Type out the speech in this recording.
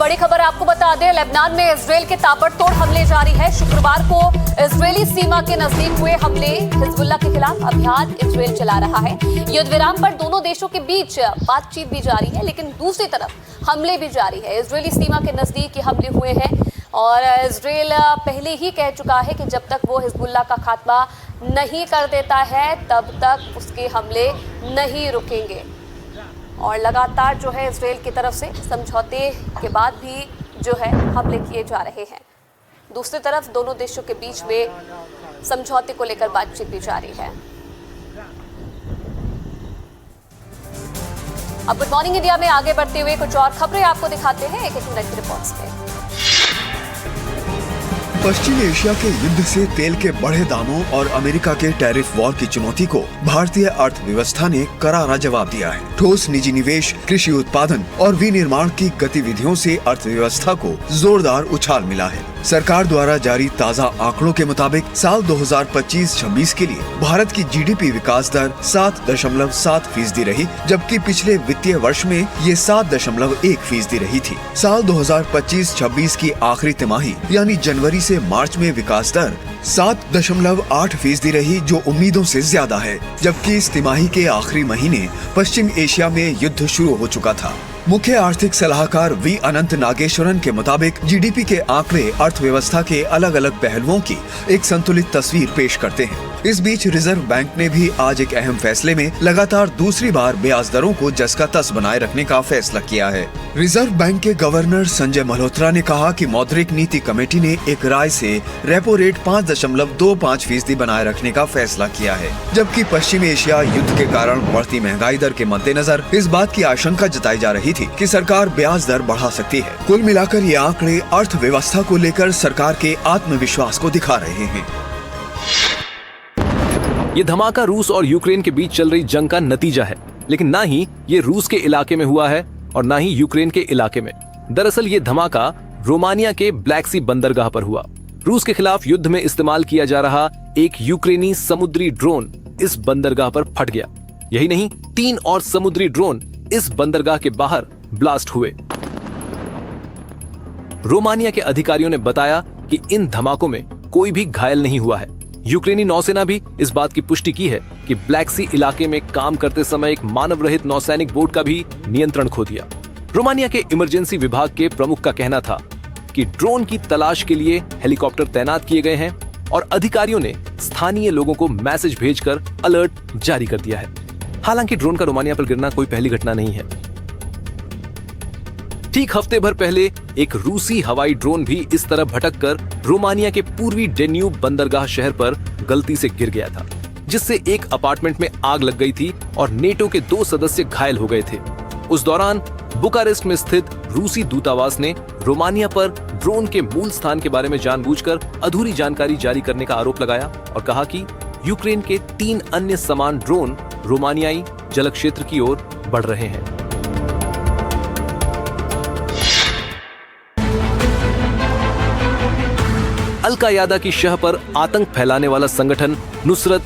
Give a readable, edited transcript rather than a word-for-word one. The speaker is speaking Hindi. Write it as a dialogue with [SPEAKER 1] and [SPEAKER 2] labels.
[SPEAKER 1] बड़ी खबर आपको बता दें, लेबनान में इजरायल के ताबड़तोड़ हमले जारी है। शुक्रवार को इजरायली सीमा के नजदीक हुए हमले हिजबुल्लाह के खिलाफ अभियान इजरायल चला रहा है। युद्ध विराम पर दोनों देशों के बीच बातचीत भी जारी है, लेकिन दूसरी तरफ हमले भी जारी है। इजरायली सीमा के नजदीक ये हमले हुए हैं और इजरायल पहले ही कह चुका है कि जब तक वो हिजबुल्लाह का खात्मा नहीं कर देता है तब तक उसके हमले नहीं रुकेंगे। और लगातार जो है इजरायल की तरफ से समझौते के बाद भी जो है हमले किए जा रहे हैं। दूसरी तरफ दोनों देशों के बीच में समझौते को लेकर बातचीत भी जारी है। अब गुड मॉर्निंग इंडिया में आगे बढ़ते हुए कुछ और खबरें आपको दिखाते हैं एक मिनट की रिपोर्ट्स में।
[SPEAKER 2] पश्चिमी एशिया के युद्ध से तेल के बढ़े दामों और अमेरिका के टैरिफ वॉर की चुनौती को भारतीय अर्थव्यवस्था ने करारा जवाब दिया है। ठोस निजी निवेश, कृषि उत्पादन और विनिर्माण की गतिविधियों से अर्थव्यवस्था को जोरदार उछाल मिला है। सरकार द्वारा जारी ताज़ा आंकड़ों के मुताबिक साल 2025-26 के लिए भारत की जीडीपी विकास दर 7.7% रही, जबकि पिछले वित्तीय वर्ष में ये 7.1% रही थी। साल 2025-26 की आखिरी तिमाही यानी जनवरी से मार्च में विकास दर 7.8% रही, जो उम्मीदों से ज्यादा है। जबकि इस तिमाही के आखिरी महीने पश्चिम एशिया में युद्ध शुरू हो चुका था। मुख्य आर्थिक सलाहकार वी अनंत नागेश्वरन के मुताबिक जीडीपी के आंकड़े अर्थव्यवस्था के अलग अलग पहलुओं की एक संतुलित तस्वीर पेश करते हैं। इस बीच रिजर्व बैंक ने भी आज एक अहम फैसले में लगातार दूसरी बार ब्याज दरों को जस का तस बनाए रखने का फैसला किया है। रिजर्व बैंक के गवर्नर संजय मल्होत्रा ने कहा कि मौद्रिक नीति कमेटी ने एक राय से रेपो रेट 5.25% बनाए रखने का फैसला किया है। जबकि पश्चिमी एशिया युद्ध के कारण बढ़ती महंगाई दर के मद्देनजर इस बात की आशंका जताई जा रही थी कि सरकार ब्याज दर बढ़ा सकती है। कुल मिलाकर ये आंकड़े अर्थव्यवस्था को लेकर सरकार के आत्मविश्वास को दिखा रहे हैं।
[SPEAKER 3] ये धमाका रूस और यूक्रेन के बीच चल रही जंग का नतीजा है, लेकिन ना ही ये रूस के इलाके में हुआ है और ना ही यूक्रेन के इलाके में। दरअसल ये धमाका रोमानिया के ब्लैक सी बंदरगाह पर हुआ। रूस के खिलाफ युद्ध में इस्तेमाल किया जा रहा एक यूक्रेनी समुद्री ड्रोन इस बंदरगाह पर फट गया। यही नहीं, 3 और समुद्री ड्रोन इस बंदरगाह के बाहर ब्लास्ट हुए। रोमानिया के अधिकारियों ने बताया कि इन धमाकों में कोई भी घायल नहीं हुआ है। यूक्रेनी नौसेना भी इस बात की पुष्टि की है कि ब्लैक सी इलाके में काम करते समय एक मानव रहित नौसैनिक बोट का भी नियंत्रण खो दिया। रोमानिया के इमरजेंसी विभाग के प्रमुख का कहना था कि ड्रोन की तलाश के लिए हेलीकॉप्टर तैनात किए गए हैं और अधिकारियों ने स्थानीय लोगों को मैसेज भेजकर अलर्ट जारी कर दिया है। हालांकि ड्रोन का रोमानिया पर गिरना कोई पहली घटना नहीं है। ठीक हफ्ते भर पहले एक रूसी हवाई ड्रोन भी इस तरह भटककर रोमानिया के पूर्वी डेन्यूब बंदरगाह शहर पर गलती से गिर गया था, जिससे एक अपार्टमेंट में आग लग गई थी और नेटो के 2 सदस्य घायल हो गए थे। उस दौरान बुकारेस्ट में स्थित रूसी दूतावास ने रोमानिया पर ड्रोन के मूल स्थान के बारे में जानबूझकर अधूरी जानकारी जारी करने का आरोप लगाया और कहा कि यूक्रेन के 3 अन्य समान ड्रोन रोमानियाई जल क्षेत्र की ओर बढ़ रहे हैं। अल कायदा की शह पर आतंक फैलाने वाला संगठन नुसरत